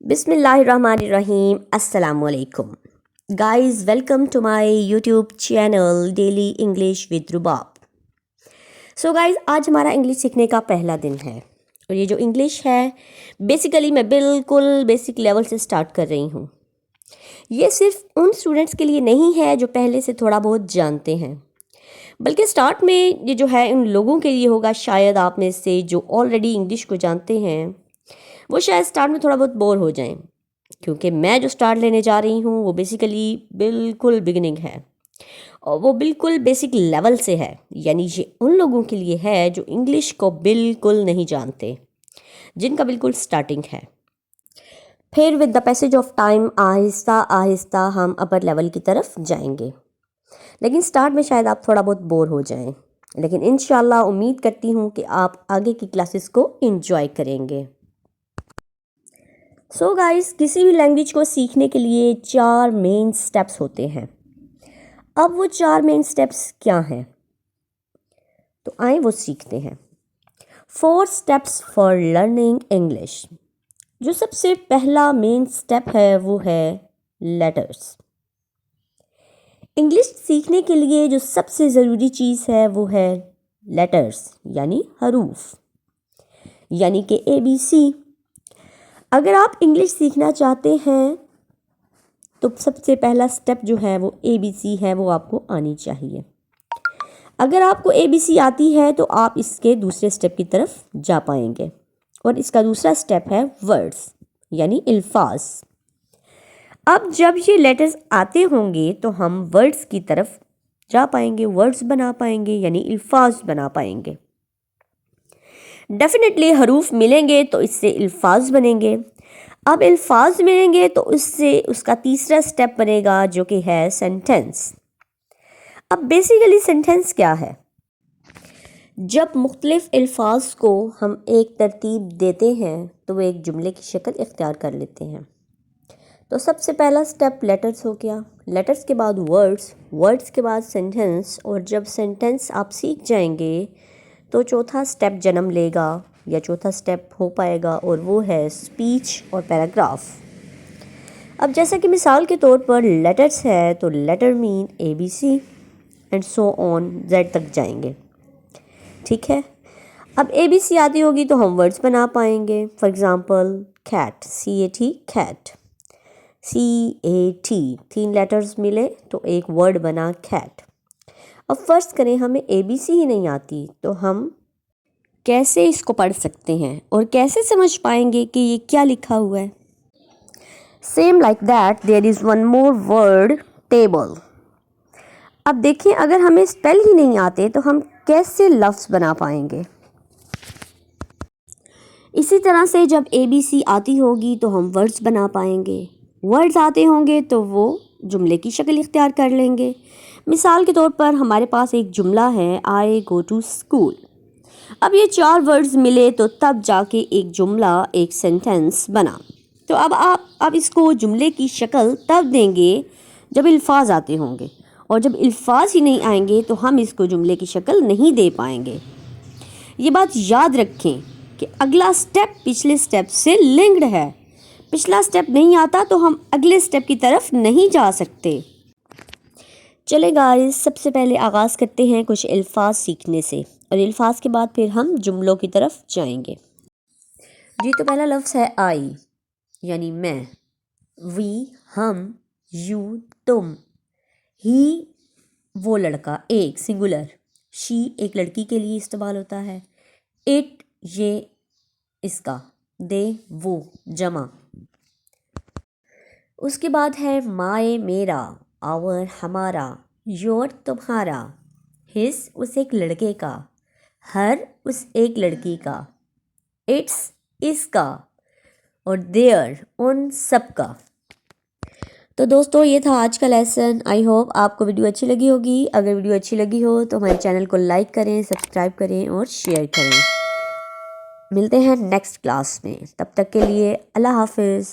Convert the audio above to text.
बिस्मिल्लाहिर्रहमानिर्रहीम अस्सलाम वालेकुम guys, welcome to my YouTube channel daily English with Rubab. So guys, आज हमारा इंग्लिश सीखने का पहला दिन है और ये जो इंग्लिश है बेसिकली मैं बिल्कुल बेसिक लेवल से स्टार्ट कर रही हूँ। ये सिर्फ उन स्टूडेंट्स के लिए नहीं है जो पहले से थोड़ा बहुत जानते हैं, बल्कि स्टार्ट में ये जो है उन लोगों के लिए होगा शायद आप में से जो ऑलरेडी इंग्लिश को जानते हैं वो शायद स्टार्ट में थोड़ा बहुत बोर हो जाएं, क्योंकि मैं जो स्टार्ट लेने जा रही हूँ वो बेसिकली बिल्कुल बिगिनिंग है और वो बिल्कुल बेसिक लेवल से है। यानी ये उन लोगों के लिए है जो इंग्लिश को बिल्कुल नहीं जानते, जिनका बिल्कुल स्टार्टिंग है। फिर with the passage of time Aahista Aahista हम अपर लेवल की तरफ जाएंगे, लेकिन स्टार्ट में शायद आप थोड़ा बहुत बोर हो जाएं, लेकिन इंशाल्लाह उम्मीद करती हूँ कि आप आगे की क्लासेस को एंजॉय करेंगे। सो गाइस, किसी भी लैंग्वेज को सीखने के लिए 4 मेन स्टेप्स होते हैं। अब वो 4 मेन स्टेप्स क्या हैं, तो आए वो सीखते हैं। 4 स्टेप्स फॉर लर्निंग इंग्लिश। जो सबसे पहला मेन स्टेप है वो है लेटर्स। इंग्लिश सीखने के लिए जो सबसे ज़रूरी चीज़ है वो है लेटर्स, यानी हरूफ, यानी कि ABC। अगर आप इंग्लिश सीखना चाहते हैं तो सबसे पहला स्टेप जो है वो ABC है, वो आपको आनी चाहिए। अगर आपको ABC आती है तो आप इसके दूसरे स्टेप की तरफ जा पाएंगे, और इसका दूसरा स्टेप है वर्ड्स, यानी अल्फाज। अब जब ये लेटर्स आते होंगे तो हम वर्ड्स की तरफ जा पाएंगे, वर्ड्स बना पाएंगे, यानी अल्फाज बना पाएंगे। डेफिनेटली हरूफ मिलेंगे तो इससे अल्फाज बनेंगे। अब अल्फाज मिलेंगे तो उससे उसका तीसरा स्टेप बनेगा जो कि है सेंटेंस। अब बेसिकली सेंटेंस क्या है? जब मुख्तलिफ अल्फाज को हम एक तरतीब देते हैं तो वो एक जुमले की शक्ल इख्तियार कर लेते हैं। तो सबसे पहला स्टेप लेटर्स हो गया, लेटर्स के बाद वर्ड्स, वर्ड्स के बाद सेंटेंस, और जब सेंटेंस आप सीख जाएंगे तो चौथा स्टेप जन्म लेगा या चौथा स्टेप हो पाएगा, और वो है स्पीच और पैराग्राफ। अब जैसा कि मिसाल के तौर पर लेटर्स है तो letter mean ABC and so on, Z तक जाएंगे, ठीक है। अब ABC आती होगी तो हम वर्ड्स बना पाएंगे। For example cat, CAT cat, CAT 3 letters मिले तो एक वर्ड बना कैट। अब फर्स्ट करें हमें ABC ही नहीं आती तो हम कैसे इसको पढ़ सकते हैं और कैसे समझ पाएंगे कि ये क्या लिखा हुआ है? Same like that there is one more word, table. अब देखिए, अगर हमें स्पेल ही नहीं आते तो हम कैसे लफ्ज़ बना पाएंगे? इसी तरह से जब ABC आती होगी तो हम वर्ड्स बना पाएंगे, वर्ड्स आते होंगे तो वो जुमले की शक्ल इख्तियार कर लेंगे। मिसाल के तौर पर हमारे पास एक जुमला है, आई गो टू स्कूल। अब ये 4 वर्ड्स मिले तो तब जाके एक जुमला, एक सेंटेंस बना। तो अब इसको जुमले की शक्ल तब देंगे जब अल्फाज आते होंगे, और जब अल्फाज ही नहीं आएंगे तो हम इसको जुमले की शक्ल नहीं दे पाएंगे। ये बात याद रखें कि अगला स्टेप पिछले स्टेप से लिंक्ड है। पिछला स्टेप नहीं आता तो हम अगले स्टेप की तरफ नहीं जा सकते। चले गाइस, सबसे पहले आगाज़ करते हैं कुछ अल्फाज सीखने से, और अल्फाज के बाद फिर हम जुमलों की तरफ जाएंगे। जी, तो पहला लफ्ज़ है आई, यानी मैं। वी हम, यू तुम, ही वो लड़का एक सिंगुलर, शी एक लड़की के लिए इस्तेमाल होता है, इट ये इसका, दे वो जमा। उसके बाद है माय मेरा, आवर हमारा, योर तुम्हारा, हिज उस एक लड़के का, हर उस एक लड़की का, इट्स इसका, और देयर उन सब का। तो दोस्तों, ये था आज का लेसन। आई होप आपको वीडियो अच्छी लगी होगी। अगर वीडियो अच्छी लगी हो तो हमारे चैनल को लाइक करें, सब्सक्राइब करें और शेयर करें। मिलते हैं नेक्स्ट क्लास में, तब तक के लिए अल्लाह हाफिज़।